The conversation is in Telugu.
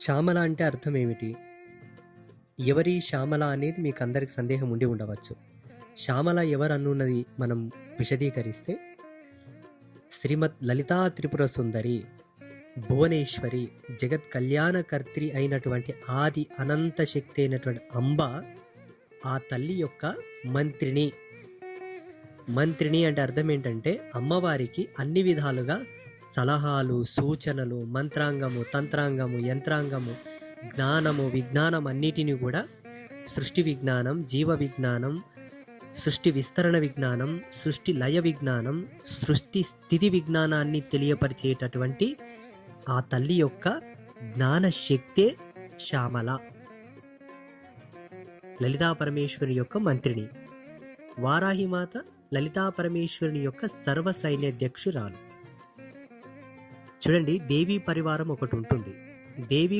శ్యామల అంటే అర్థం ఏమిటి? ఎవరి శ్యామల అనేది మీకు అందరికి సందేహం ఉండి ఉండవచ్చు. శ్యామల ఎవరనున్నది మనం విశదీకరిస్తే, శ్రీమద్ లలితా త్రిపుర సుందరి, భువనేశ్వరి, జగత్ కళ్యాణకర్త్రి అయినటువంటి ఆది అనంత శక్తి అయినటువంటి అంబ ఆ తల్లి యొక్క మంత్రిని. మంత్రిని అంటే అర్థం ఏంటంటే అమ్మవారికి అన్ని విధాలుగా సలహాలు, సూచనలు, మంత్రాంగము, తంత్రాంగము, యంత్రాంగము, జ్ఞానము, విజ్ఞానం అన్నిటిని కూడా సృష్టి విజ్ఞానం, జీవ విజ్ఞానం, సృష్టి విస్తరణ విజ్ఞానం, సృష్టి లయ విజ్ఞానం, సృష్టి స్థితి విజ్ఞానాన్ని తెలియపరిచేటటువంటి ఆ తల్లి యొక్క జ్ఞాన శక్తే శ్యామల. లలితా పరమేశ్వరి యొక్క మంత్రిని. వారాహిమాత లలితా పరమేశ్వరుని యొక్క సర్వ సైన్యాధ్యక్షురాలు. చూడండి, దేవీ పరివారం ఒకటి ఉంటుంది. దేవీ